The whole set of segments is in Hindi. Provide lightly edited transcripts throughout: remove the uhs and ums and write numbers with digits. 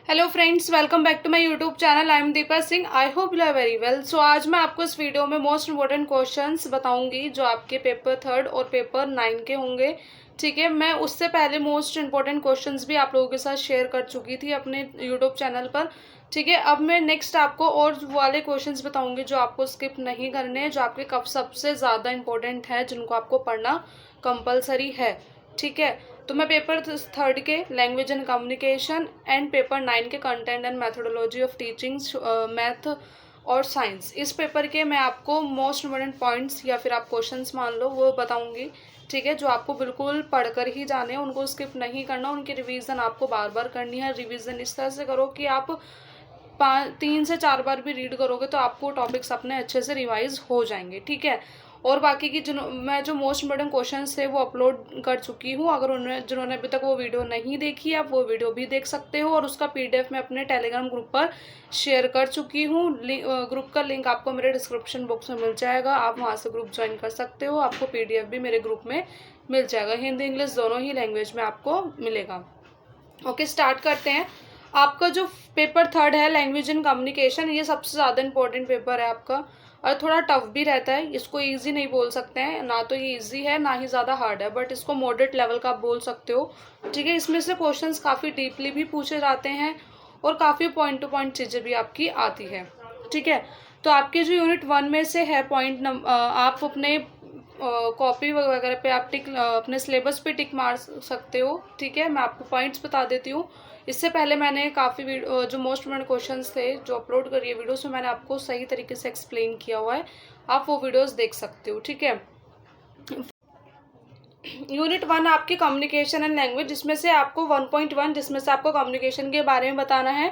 Hello friends, welcome back to my YouTube channel. I am Deepa Singh. I hope you are very well. So आज मैं आपको इस वीडियो में मोस्ट इंपॉर्टेंट क्वेश्चंस बताऊंगी जो आपके पेपर 3 और पेपर 9 के होंगे। ठीक है, मैं उससे पहले मोस्ट इंपॉर्टेंट क्वेश्चंस भी आप लोगों के साथ शेयर कर चुकी थी अपने यूट्यूब चैनल पर। ठीक है, अब मैं नेक्स्ट आपको और वाले क्वेश्चंस बताऊंगी जो आपको स्किप नहीं करने हैं, जो आपके कब सबसे ज़्यादा इंपॉर्टेंट है, जिनको आपको पढ़ना कंपलसरी है। ठीक है, तो मैं पेपर 3 के language and communication and paper 9 के content and methodology of teaching math और साइंस, इस पेपर के मैं आपको मोस्ट इम्पोर्टेंट पॉइंट्स या फिर आप क्वेश्चंस मान लो वो बताऊंगी। ठीक है, जो आपको बिल्कुल पढ़कर ही जाने हैं, उनको स्किप नहीं करना, उनकी रिवीजन आपको बार बार करनी है। रिवीजन इस तरह से करो कि आप 3 से 4 बार भी रीड करोगे तो आपको टॉपिक्स अपने अच्छे से रिवाइज हो जाएंगे। ठीक है, और बाकी की मैं जो मोस्ट इम्पोर्टेंट क्वेश्चंस थे वो अपलोड कर चुकी हूँ। अगर जिन्होंने अभी तक वो वीडियो नहीं देखी है, आप वो वीडियो भी देख सकते हो, और उसका पीडीएफ मैं अपने टेलीग्राम ग्रुप पर शेयर कर चुकी हूँ। ग्रुप का लिंक आपको मेरे डिस्क्रिप्शन बॉक्स में मिल जाएगा, आप वहाँ से ग्रुप ज्वाइन कर सकते हो। आपको पीडीएफ भी मेरे ग्रुप में मिल जाएगा, हिंदी इंग्लिश दोनों ही लैंग्वेज में आपको मिलेगा। ओके, स्टार्ट करते हैं। आपका जो पेपर 3 है लैंग्वेज एंड कम्युनिकेशन, ये सबसे ज़्यादा इंपॉर्टेंट पेपर है आपका, और थोड़ा टफ भी रहता है। इसको इजी नहीं बोल सकते हैं, ना तो ये इजी है ना ही ज़्यादा हार्ड है, बट इसको मॉडरेट लेवल का आप बोल सकते हो। ठीक है, इसमें से क्वेश्चंस काफ़ी डीपली भी पूछे जाते हैं और काफ़ी पॉइंट टू पॉइंट चीज़ें भी आपकी आती है। ठीक है, तो आपके जो यूनिट 1 में से है पॉइंट आप अपने कॉपी वगैरह पे आप अपने सिलेबस पे टिक मार सकते हो। ठीक है, मैं आपको पॉइंट्स बता देती हूँ। इससे पहले मैंने काफ़ी जो मोस्ट इम्पोर्टेंट क्वेश्चंस थे जो अपलोड करी है वीडियोस में, मैंने आपको सही तरीके से एक्सप्लेन किया हुआ है, आप वो वीडियोस देख सकते हो। ठीक है, यूनिट 1 आपकी कम्युनिकेशन एंड लैंग्वेज, जिसमें से आपको 1.1 जिसमें से आपको कम्युनिकेशन के बारे में बताना है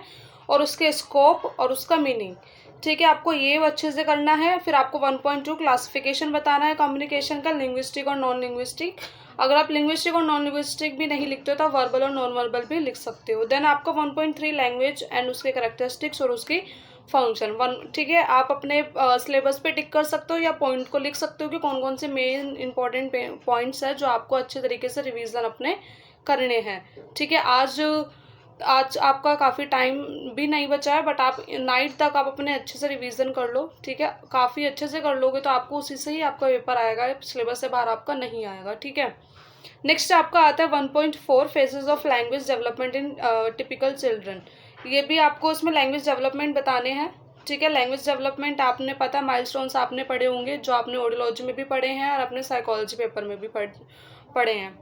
और उसके स्कोप और उसका मीनिंग। ठीक है, आपको ये अच्छे से करना है। फिर आपको 1.2 क्लासिफिकेशन बताना है कम्युनिकेशन का, लिंग्विस्टिक और नॉन लिंग्विस्टिक। अगर आप लिंग्विस्टिक और नॉन लिंग्विस्टिक भी नहीं लिखते हो तो आप वर्बल और नॉन वर्बल भी लिख सकते हो। देन आपका 1.3 लैंग्वेज एंड उसके कैरेक्टरिस्टिक्स और उसकी फंक्शन 1। ठीक है, आप अपने सिलेबस पे टिक कर सकते हो या पॉइंट को लिख सकते हो कि कौन कौन से मेन इंपॉर्टेंट पॉइंट्स है जो आपको अच्छे तरीके से रिवीजन अपने करने हैं। ठीक है, आज आपका काफ़ी टाइम भी नहीं बचा है, बट आप नाइट तक आप अपने अच्छे से रिवीजन कर लो। ठीक है, काफ़ी अच्छे से कर लोगे तो आपको उसी से ही आपका पेपर आएगा, सिलेबस से बाहर आपका नहीं आएगा। ठीक है, नेक्स्ट आपका आता है 1.4 phases of language development in typical children. ये भी आपको इसमें लैंग्वेज डेवलपमेंट बताने हैं। ठीक है, लैंग्वेज डेवलपमेंट आपने पता माइलस्टोन्स आपने पढ़े होंगे, जो आपने ऑडियोलॉजी में भी पढ़े हैं और अपने साइकोलॉजी पेपर में भी पढ़े हैं।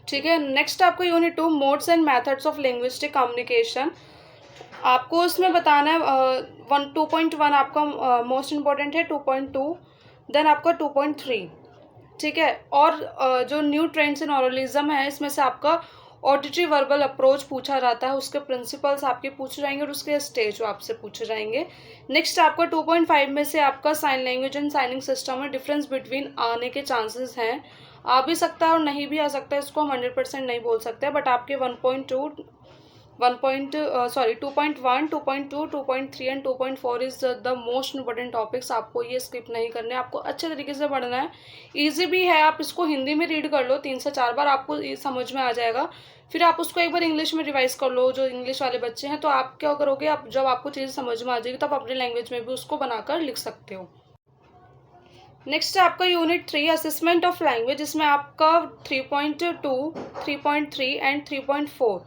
ठीक है, नेक्स्ट आपको unit 2 modes and methods of linguistic communication, आपको इसमें बताना है 2.1 आपका मोस्ट इंपॉर्टेंट है, 2.2 देन आपका 2.3। ठीक है, और जो न्यू ट्रेंड्स इन ऑरलिज्म है, इसमें से आपका ऑडिटरी वर्बल अप्रोच पूछा जाता है, उसके प्रिंसिपल्स आपके पूछे जाएंगे और उसके स्टेज आपसे पूछे जाएंगे। नेक्स्ट आपका 2.5 में से आपका sign language and signing system में डिफरेंस बिटवीन आने के चांसेस हैं, आ भी सकता है और नहीं भी आ सकता है, इसको हम 100% नहीं बोल सकते, बट आपके 2.1, 2.2, 2.3 and 2.4 is the most important topics. आपको ये स्किप नहीं करने, आपको अच्छे तरीके से पढ़ना है। इजी भी है, आप इसको हिंदी में रीड कर लो 3 से 4 बार, आपको ये समझ में आ जाएगा। फिर आप उसको एक बार इंग्लिश में रिवाइज कर लो, जो इंग्लिश वाले बच्चे हैं, तो आप क्या करोगे, आप जब आपको चीज़ समझ में आ जाएगी तब अपनी लैंग्वेज में भी उसको बनाकर लिख सकते हो। नेक्स्ट है आपका यूनिट 3 असेसमेंट ऑफ लैंग्वेज, इसमें आपका 3.2, 3.3 एंड 3.4।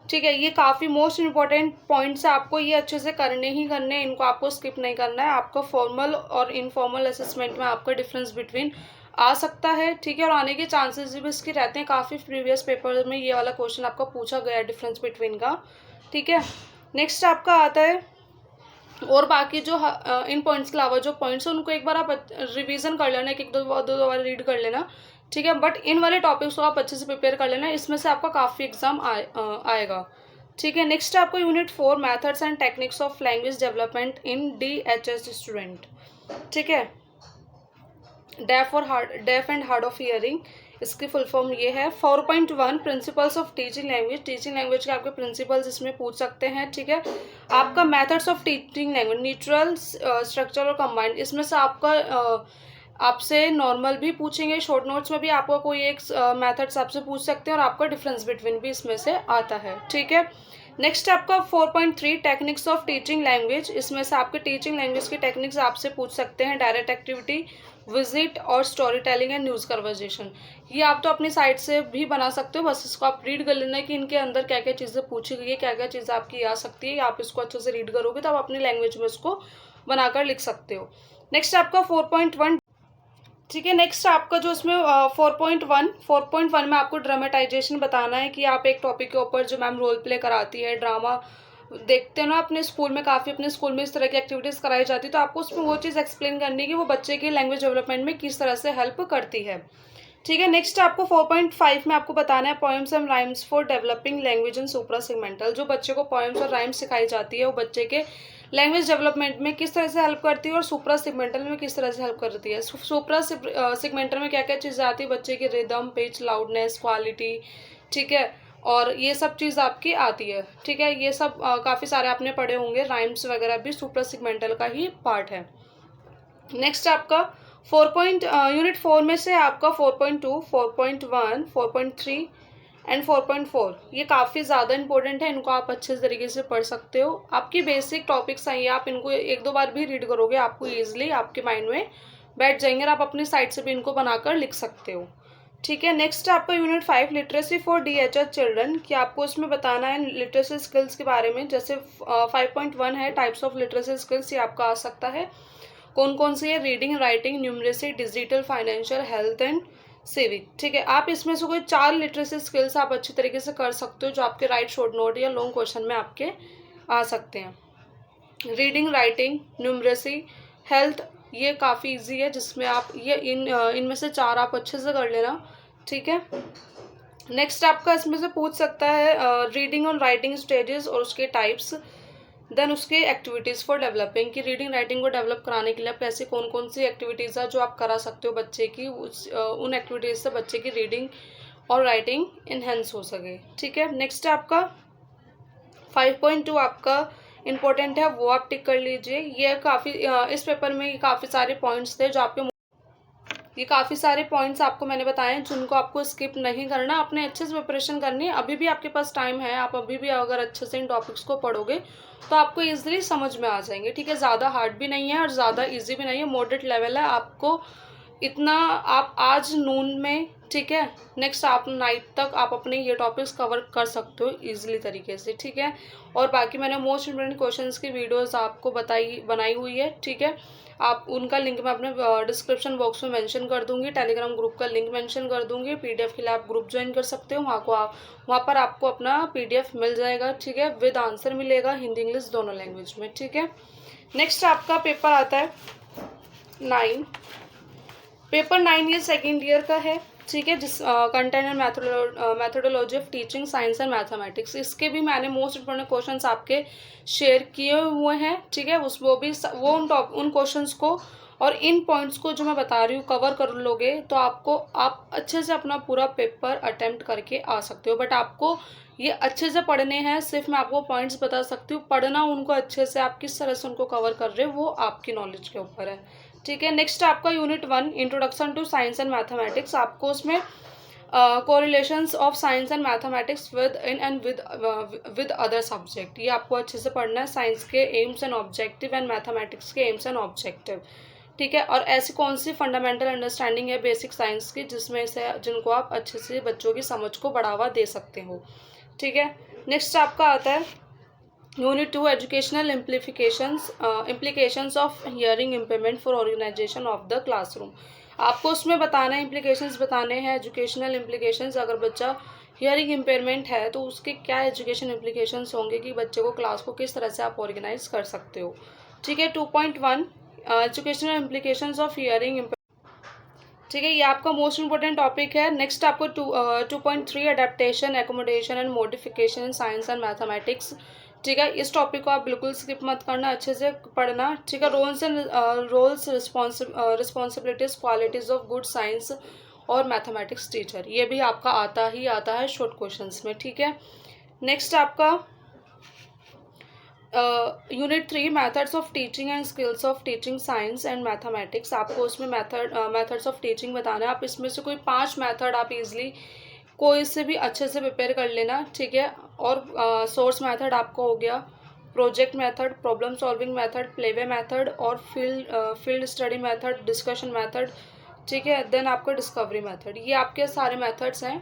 ठीक है, ये काफ़ी मोस्ट इंपॉर्टेंट पॉइंट्स है, आपको ये अच्छे से करने ही करने हैं, इनको आपको स्किप नहीं करना है। आपका फॉर्मल और इनफॉर्मल असेसमेंट में आपका डिफरेंस बिटवीन आ सकता है। ठीक है, और आने के चांसेस भी इसके रहते हैं, काफ़ी प्रीवियस पेपर में ये वाला क्वेश्चन आपका पूछा गया है डिफरेंस बिटवीन का। ठीक है, नेक्स्ट आपका आता है, और बाकी जो इन पॉइंट्स के अलावा जो पॉइंट्स हैं उनको एक बार आप रिवीजन कर लेना, एक दो बार रीड कर लेना। ठीक है, बट इन वाले टॉपिक्स को आप अच्छे से प्रिपेयर कर लेना, इसमें से आपका काफ़ी एग्जाम आएगा। ठीक है, नेक्स्ट आपको unit 4 methods and techniques of language development in DHS student. ठीक है, deaf and hard of hearing, इसकी फुल फॉर्म ये है। 4.1 principles of teaching language, teaching language के आपके प्रिंसिपल्स इसमें पूछ सकते हैं। ठीक है, आपका methods of teaching language neutral, structure और कंबाइंड, इसमें से आपका आपसे नॉर्मल भी पूछेंगे, शॉर्ट नोट्स में भी आपको कोई एक मेथड्स आपसे पूछ सकते हैं, और आपका डिफरेंस बिटवीन भी इसमें से आता है। ठीक है, नेक्स्ट आपका 4.3 टेक्निक्स ऑफ टीचिंग लैंग्वेज। इसमें से आपके टीचिंग लैंग्वेज की टेक्निक्स आपसे पूछ सकते हैं, डायरेक्ट एक्टिविटी, विजिट और story telling and news conversation. ये आप तो अपनी साइड से भी बना सकते हो, बस इसको आप रीड कर लेना कि इनके अंदर क्या क्या चीज़ें पूछी गई है, क्या क्या चीज़ें आपकी आ सकती है। आप इसको अच्छे से रीड करोगे तो आप अपनी लैंग्वेज में इसको बनाकर लिख सकते हो। नेक्स्ट आपका 4.1, ठीक है। नेक्स्ट आपका जो इसमें 4.1 में आपको ड्रामेटाइजेशन बताना है कि आप एक टॉपिक के ऊपर, जो मैम रोल प्ले कराती है, ड्रामा देखते हो ना अपने स्कूल में, काफ़ी अपने स्कूल में इस तरह की एक्टिविटीज़ कराई जाती है, तो आपको उसमें वो चीज़ एक्सप्लेन करनी है कि वो बच्चे के लैंग्वेज डेवलपमेंट में किस तरह से हेल्प करती है, ठीक है। नेक्स्ट आपको 4.5 में आपको बताना है poems and rhymes for developing language in supra segmental. जो बच्चे को पोएम्स और राइम्स सिखाई जाती है वो बच्चे के लैंग्वेज डेवलपमेंट में किस तरह से हेल्प करती है और सुप्रा सेगमेंटल में किस तरह से हेल्प करती है। सुप्रा सेगमेंटल में क्या क्या चीज़ें आती है, बच्चे की रिदम, पिच, लाउडनेस, क्वालिटी, ठीक है, और ये सब चीज़ आपकी आती है, ठीक है। ये सब काफ़ी सारे आपने पढ़े होंगे, राइम्स वगैरह भी सुप्रा सेगमेंटल का ही पार्ट है। नेक्स्ट आपका यूनिट 4 में से आपका 4.2, 4.1, 4.3 एंड 4.4 ये काफ़ी ज़्यादा इंपॉर्टेंट है। इनको आप अच्छे तरीके से पढ़ सकते हो। आपकी बेसिक टॉपिक्स हैं, आप इनको एक दो बार भी रीड करोगे आपको ईजिली आपके माइंड में बैठ जाएंगे और आप अपनी साइड से भी इनको बनाकर लिख सकते हो, ठीक है। नेक्स्ट आपका unit 5 literacy for DHH children, कि आपको इसमें बताना है लिटरेसी स्किल्स के बारे में। जैसे 5.1 है टाइप्स ऑफ लिटरेसी स्किल्स, ये आपका आ सकता है। कौन कौन सी है, reading, writing, numeracy, digital, financial, health and civic, ठीक है। आप इसमें से कोई 4 लिटरेसी स्किल्स आप अच्छी तरीके से कर सकते हो जो आपके राइट शॉर्ट नोट या लॉन्ग क्वेश्चन में आपके आ सकते हैं। रीडिंग, राइटिंग, न्यूमरेसी, हेल्थ, ये काफ़ी इजी है, जिसमें आप ये इनमें से 4 आप अच्छे से कर लेना, ठीक है। नेक्स्ट आपका इसमें से पूछ सकता है रीडिंग और राइटिंग स्टेजेस और उसके टाइप्स, देन उसके एक्टिविटीज़ फॉर डेवलपिंग, की रीडिंग राइटिंग को डेवलप कराने के लिए आप ऐसी कौन कौन सी एक्टिविटीज़ है जो आप करा सकते हो बच्चे की, उन एक्टिविटीज़ से बच्चे की रीडिंग और राइटिंग इन्हेंस हो सके, ठीक है। नेक्स्ट आपका 5.2 आपका इम्पोर्टेंट है, वो आप टिक कर लीजिए। ये काफ़ी इस पेपर में काफ़ी सारे पॉइंट्स थे जो आपके, ये काफ़ी सारे पॉइंट्स आपको मैंने बताए हैं जिनको आपको स्किप नहीं करना, अपने अच्छे से प्रिपरेशन करनी है। अभी भी आपके पास टाइम है, आप अभी भी अगर अच्छे से इन टॉपिक्स को पढ़ोगे तो आपको इजीली समझ में आ जाएंगे, ठीक है। ज़्यादा हार्ड भी नहीं है और ज़्यादा इजी भी नहीं है, मॉडरेट लेवल है। आपको इतना आप आज नून में, ठीक है, नेक्स्ट आप नाइट तक आप अपने ये टॉपिक्स कवर कर सकते हो इजीली तरीके से, ठीक है। और बाकी मैंने मोस्ट इम्पोर्टेंट क्वेश्चंस की वीडियोस आपको बनाई हुई है, ठीक है। आप उनका लिंक मैं अपने डिस्क्रिप्शन बॉक्स में मेंशन कर दूंगी, टेलीग्राम ग्रुप का लिंक मेंशन कर दूंगी। PDF के लिए आप ग्रुप ज्वाइन कर सकते हो, वहाँ पर आपको अपना PDF मिल जाएगा, ठीक है, विद आंसर मिलेगा, हिंदी इंग्लिश दोनों लैंग्वेज में, ठीक है। नेक्स्ट आपका पेपर आता है 9। पेपर 9 ये सेकेंड ईयर का है, ठीक है, जिस content and methodology of teaching science and mathematics, इसके भी मैंने मोस्ट इंपोर्टेंट क्वेश्चंस आपके शेयर किए हुए हैं, ठीक है। वो उन क्वेश्चंस को और इन पॉइंट्स को जो मैं बता रही हूँ कवर कर लोगे तो आप अच्छे से अपना पूरा पेपर अटेम्प्ट करके आ सकते हो। बट आपको ये अच्छे से पढ़ने हैं, सिर्फ मैं आपको पॉइंट्स बता सकती हूँ, पढ़ना उनको अच्छे से, आप किस तरह से उनको कवर कर रहे हो वो आपकी नॉलेज के ऊपर है, ठीक है। नेक्स्ट आपका unit 1 introduction to science and mathematics, आपको उसमें correlations of science and mathematics with other subject, ये आपको अच्छे से पढ़ना है। साइंस के एम्स एंड ऑब्जेक्टिव एंड मैथमेटिक्स के एम्स एंड ऑब्जेक्टिव, ठीक है। और ऐसी कौन सी फंडामेंटल अंडरस्टैंडिंग है बेसिक साइंस की जिसमें से जिनको आप अच्छे से बच्चों की समझ को बढ़ावा दे सकते हो, ठीक है। नेक्स्ट आपका आता है unit 2 educational implications of hearing impairment for organisation of the classroom, आपको उसमें बताना है, इम्प्लीकेशंस बताने हैं, एजुकेशनल इम्प्लीकेशंस। अगर बच्चा हियरिंग इम्पेयरमेंट है तो उसके क्या एजुकेशन इम्प्लीकेशंस होंगे कि बच्चे को क्लास को किस तरह से आप ऑर्गेनाइज कर सकते हो, ठीक है। 2.1 एजुकेशनल इम्प्लीकेशंस ऑफ हियरिंग, ठीक है, ये आपका मोस्ट इंपॉर्टेंट टॉपिक है। नेक्स्ट आपको 2.3 adaptation, accommodation and modification in science and mathematics, ठीक है। इस टॉपिक को आप बिल्कुल स्किप मत करना, अच्छे से पढ़ना, ठीक है। Roles responsibilities qualities of good science और मैथमेटिक्स टीचर, ये भी आपका आता है शॉर्ट क्वेश्चंस में, ठीक है। नेक्स्ट आपका unit 3 methods of teaching and skills of teaching science and mathematics, आपको उसमें मेथड्स ऑफ टीचिंग बताना है। आप इसमें से कोई 5 मेथड आप इजीली कोई से भी अच्छे से प्रिपेयर कर लेना, ठीक है। और सोर्स मेथड आपका हो गया, project method, problem solving method, play way method और field study method, discussion method, ठीक है। देन आपका डिस्कवरी मेथड, ये आपके सारे मेथड्स हैं।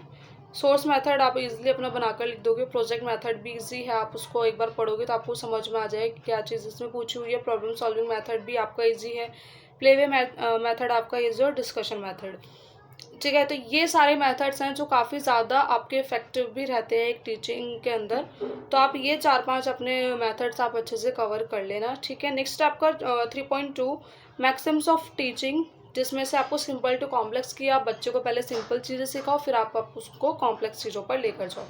सोर्स मेथड आप इजीली अपना बनाकर लिख दोगे, प्रोजेक्ट मेथड भी इजी है, आप उसको एक बार पढ़ोगे तो आपको समझ में आ जाएगी क्या चीज़ इसमें पूछी हुई है। प्रॉब्लम सॉल्विंग मेथड भी आपका इजी है, प्लेवे मेथड आपका इजी और डिस्कशन मेथड, ठीक है। तो ये सारे मेथड्स हैं जो काफ़ी ज़्यादा आपके इफेक्टिव भी रहते हैं एक टीचिंग के अंदर। तो आप ये 4-5 अपने मेथड्स आप अच्छे से कवर कर लेना, ठीक है। नेक्स्ट आपका 3.2 मैक्सिम्स ऑफ टीचिंग, जिसमें से आपको सिंपल टू कॉम्प्लेक्स की, आप बच्चे को पहले सिंपल चीज़ें सिखाओ, फिर आप उसको कॉम्प्लेक्स चीज़ों पर लेकर जाओ।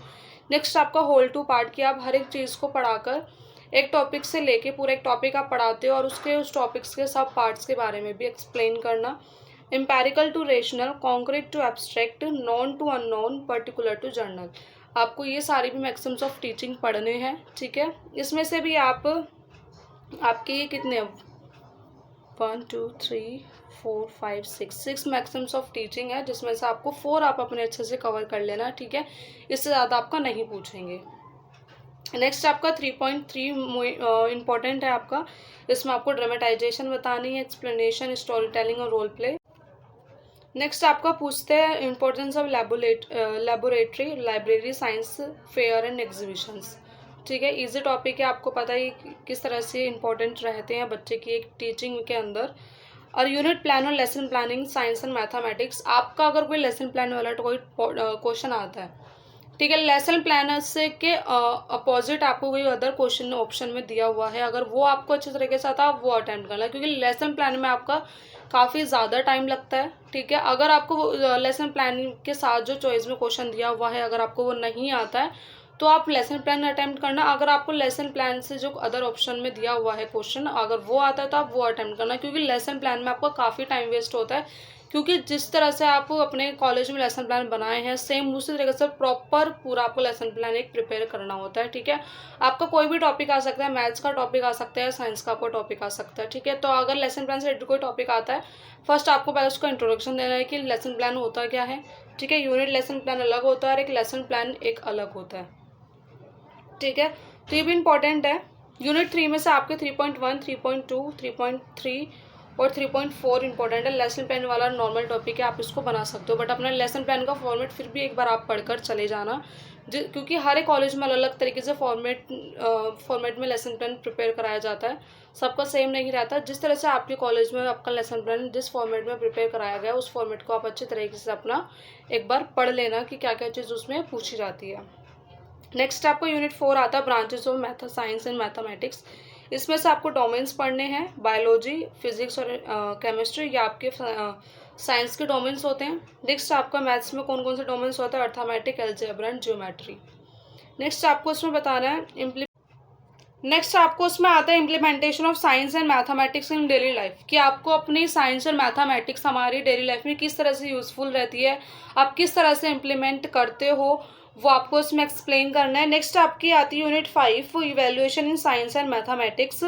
नेक्स्ट आपका होल टू पार्ट की, आप हर एक चीज़ को पढ़ाकर एक टॉपिक से लेके पूरा एक टॉपिक आप पढ़ाते हो और उस टॉपिक्स के सब पार्ट्स के बारे में भी एक्सप्लेन करना। Empirical to rational, concrete to abstract, known to unknown, particular to general, आपको ये सारी भी मैक्सिम्स ऑफ टीचिंग पढ़ने हैं, ठीक है। इसमें से भी आपके कितने 1 2 3 4 5 6 मैक्सिम्स ऑफ टीचिंग है, जिसमें से आपको 4 आप अपने अच्छे से कवर कर लेना, ठीक है। इससे ज़्यादा आपका नहीं पूछेंगे। नेक्स्ट आपका 3.3 इम्पॉर्टेंट है आपका, इसमें आपको ड्रामेटाइजेशन बतानी है, एक्सप्लेनेशन, स्टोरी टेलिंग और रोल प्ले। नेक्स्ट आपका पूछते हैं importance of laboratory, library, science fair and exhibitions, ठीक है। इजी टॉपिक है, आपको पता ही किस तरह से इंपॉर्टेंट रहते हैं बच्चे की एक टीचिंग के अंदर। और यूनिट प्लान और lesson planning, science and mathematics, आपका अगर कोई लेसन प्लान वाला कोई क्वेश्चन आता है, ठीक है, लेसन प्लानर से के अपोजिट आपको कोई अदर क्वेश्चन ऑप्शन में दिया हुआ है, अगर वो आपको अच्छे तरीके से आता है आप वो अटेम्प्ट करना, क्योंकि लेसन प्लान में आपका काफ़ी ज़्यादा टाइम लगता है, ठीक है। अगर आपको लेसन प्लान के साथ जो चॉइस में क्वेश्चन दिया हुआ है अगर आपको वो नहीं आता है तो आप लेसन प्लान अटेम्प्ट करना। अगर आपको लेसन प्लान से जो अदर ऑप्शन में दिया हुआ है क्वेश्चन अगर वो आता है तो आप वो अटेम्प्ट करना, क्योंकि लेसन प्लान में आपका काफ़ी टाइम वेस्ट होता है, क्योंकि जिस तरह से आप अपने कॉलेज में लेसन प्लान बनाए हैं सेम उसी तरीके से प्रॉपर पूरा आपको लेसन प्लान एक प्रिपेयर करना होता है, ठीक है। आपका कोई भी टॉपिक आ सकता है, मैथ्स का टॉपिक आ सकता है, साइंस का आपका टॉपिक आ सकता है, ठीक है। तो अगर लेसन प्लान से रिलेटेड कोई टॉपिक आता है फर्स्ट आपको पहले उसको इंट्रोडक्शन देना है कि लेसन प्लान होता क्या है, ठीक है। यूनिट लेसन प्लान अलग होता है और एक लेसन प्लान एक अलग होता है, ठीक है। तो ये भी इंपॉर्टेंट है। यूनिट 3 में से आपके 3.1, 3.2, 3.3 और 3.4 इंपॉर्टेंट है। लेसन प्लान वाला नॉर्मल टॉपिक है, आप इसको बना सकते हो, बट अपना लेसन प्लान का फॉर्मेट फिर भी एक बार आप पढ़कर चले जाना, क्योंकि हर एक कॉलेज में अलग अलग तरीके से फॉर्मेट में लेसन प्लान प्रिपेयर कराया जाता है, सबका सेम नहीं रहता। जिस तरह से आपके कॉलेज में आपका लेसन प्लान जिस फॉर्मेट में प्रिपेयर कराया गया उस फॉर्मेट को आप अच्छे तरीके से अपना एक बार पढ़ लेना कि क्या क्या चीज़ उसमें पूछी जाती है। नेक्स्ट आपको यूनिट 4 आता है branches of math, science and mathematics. इसमें से आपको डोमेन्स पढ़ने हैं, बायोलॉजी, फिजिक्स और केमिस्ट्री, ये आपके साइंस के डोमेन्स होते हैं। नेक्स्ट आपका मैथ्स में कौन कौन से डोमेन्स होते हैं, arithmetic, algebra and geometry. Next आपको इसमें बताना है नेक्स्ट आपको उसमें आता है implementation of science and mathematics in daily life, कि आपको अपनी साइंस और मैथमेटिक्स हमारी डेली लाइफ में किस तरह से यूज़फुल रहती है, आप किस तरह से इम्प्लीमेंट करते हो वो आपको इसमें एक्सप्लेन करना है। नेक्स्ट आपकी आती है unit 5 evaluation in science and mathematics.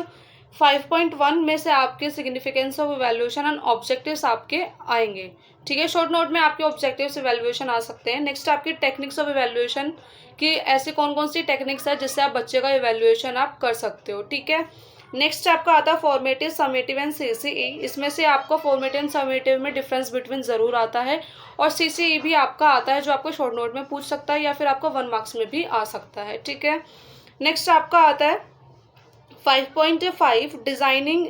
5.1 में से आपके significance of evaluation and objectives आपके आएंगे, ठीक है। शॉर्ट नोट में आपके ऑब्जेक्टिव्स इवैल्यूएशन आ सकते हैं। नेक्स्ट आपकी टेक्निक्स ऑफ इवैल्यूएशन कि ऐसे कौन कौन सी टेक्निक्स है जिससे आप बच्चे का इवैल्यूएशन आप कर सकते हो, ठीक है। नेक्स्ट आपका आता है फॉर्मेटिव, समेटिव एंड सीसीई। इसमें से आपको फॉर्मेटिव एंड समेटिव में डिफरेंस बिटवीन ज़रूर आता है, और सीसीई भी आपका आता है जो आपको शॉर्ट नोट में पूछ सकता है या फिर आपको 1 मार्क्स में भी आ सकता है, ठीक है। नेक्स्ट आपका आता है 5.5 डिज़ाइनिंग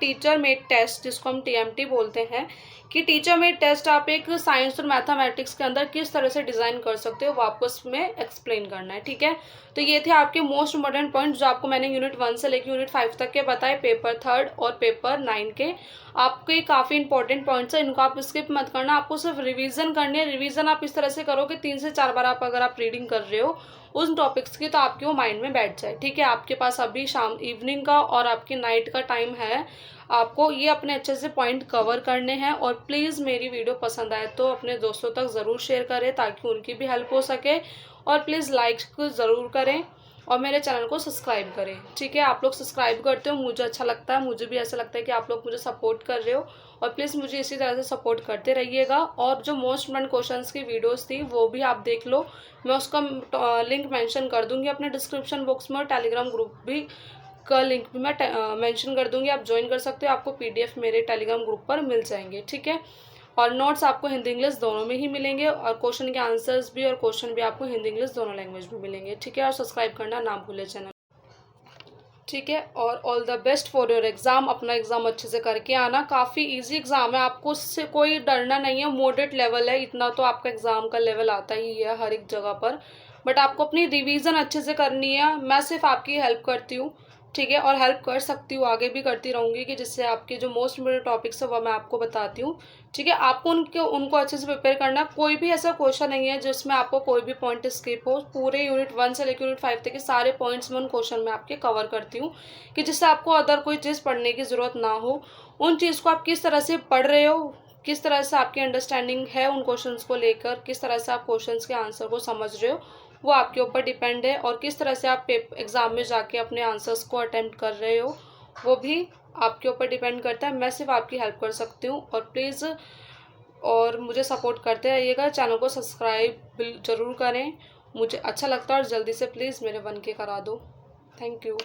टीचर मेड टेस्ट, जिसको हम टीएमटी बोलते हैं, कि टीचर मेड टेस्ट आप एक साइंस और मैथमेटिक्स के अंदर किस तरह से डिज़ाइन कर सकते हो वो आपको इसमें एक्सप्लेन करना है, ठीक है। तो ये थे आपके मोस्ट इंपॉर्टेंट पॉइंट जो आपको मैंने यूनिट 1 से लेकर यूनिट 5 तक के बताए, पेपर 3 और पेपर 9 के। आपके काफ़ी इंपॉर्टेंट पॉइंट्स हैं, इनको आप स्किप मत करना, आपको सिर्फ रिवीजन करनी है। रिवीजन आप इस तरह से करो कि 3 से 4 बार आप अगर आप रीडिंग कर रहे हो उन टॉपिक्स की तो आपके वो माइंड में बैठ जाए, ठीक है। आपके पास अभी शाम इवनिंग का और आपकी नाइट का टाइम है, आपको ये अपने अच्छे से पॉइंट कवर करने हैं। और प्लीज़ मेरी वीडियो पसंद आए तो अपने दोस्तों तक ज़रूर शेयर करें ताकि उनकी भी हेल्प हो सके, और प्लीज़ लाइक ज़रूर करें। और मेरे चैनल को सब्सक्राइब करें। ठीक है, आप लोग सब्सक्राइब करते हो, मुझे अच्छा लगता है, मुझे भी ऐसा लगता है कि आप लोग मुझे सपोर्ट कर रहे हो, और प्लीज़ मुझे इसी तरह से सपोर्ट करते रहिएगा। और जो मोस्ट इम्पोर्टेंट क्वेश्चंस की वीडियोस थी वो भी आप देख लो, मैं उसका लिंक मेंशन कर दूंगी अपने डिस्क्रिप्शन बॉक्स में, और टेलीग्राम ग्रुप भी का लिंक भी मैं मेंशन कर दूंगी, आप ज्वाइन कर सकते हो। आपको पीडीएफ मेरे टेलीग्राम ग्रुप पर मिल जाएंगे। ठीक है, और नोट्स आपको हिंदी इंग्लिश दोनों में ही मिलेंगे, और क्वेश्चन के आंसर्स भी और क्वेश्चन भी आपको हिंदी इंग्लिश दोनों लैंग्वेज में मिलेंगे। ठीक है, और सब्सक्राइब करना ना भूलें चैनल। ठीक है, और all the best for your exam. अपना एग्ज़ाम अच्छे से करके आना, काफ़ी इजी एग्ज़ाम है, आपको उससे कोई डरना नहीं है, मॉडरेट लेवल है, इतना तो आपका एग्ज़ाम का लेवल आता ही है हर एक जगह पर। बट आपको अपनी रिवीजन अच्छे से करनी है, मैं सिर्फ आपकी हेल्प करती हूँ। ठीक है, और हेल्प कर सकती हूँ, आगे भी करती रहूँगी, कि जिससे आपके जो मोस्ट इम्पोर्टेंट टॉपिक्स है वो मैं आपको बताती हूँ। ठीक है, आपको उनको अच्छे से प्रिपेयर करना है। कोई भी ऐसा क्वेश्चन नहीं है जिसमें आपको कोई भी पॉइंट स्किप हो, पूरे यूनिट 1 से लेकर यूनिट 5 तक के सारे पॉइंट्स में उन क्वेश्चन में आपके कवर करती हूँ, कि जिससे आपको अदर कोई चीज़ पढ़ने की ज़रूरत ना हो। उन चीज़ को आप किस तरह से पढ़ रहे हो, किस तरह से आपकी अंडरस्टैंडिंग है उन क्वेश्चंस को लेकर, किस तरह से आप क्वेश्चंस के आंसर को समझ रहे हो, वो आपके ऊपर डिपेंड है। और किस तरह से आप एग्ज़ाम में जाके अपने आंसर्स को अटेम्प्ट कर रहे हो, वो भी आपके ऊपर डिपेंड करता है। मैं सिर्फ आपकी हेल्प कर सकती हूँ, और प्लीज़ और मुझे सपोर्ट करते रहिएगा, चैनल को सब्सक्राइब ज़रूर करें, मुझे अच्छा लगता है। और जल्दी से प्लीज़ मेरे 1K करा दो। Thank you.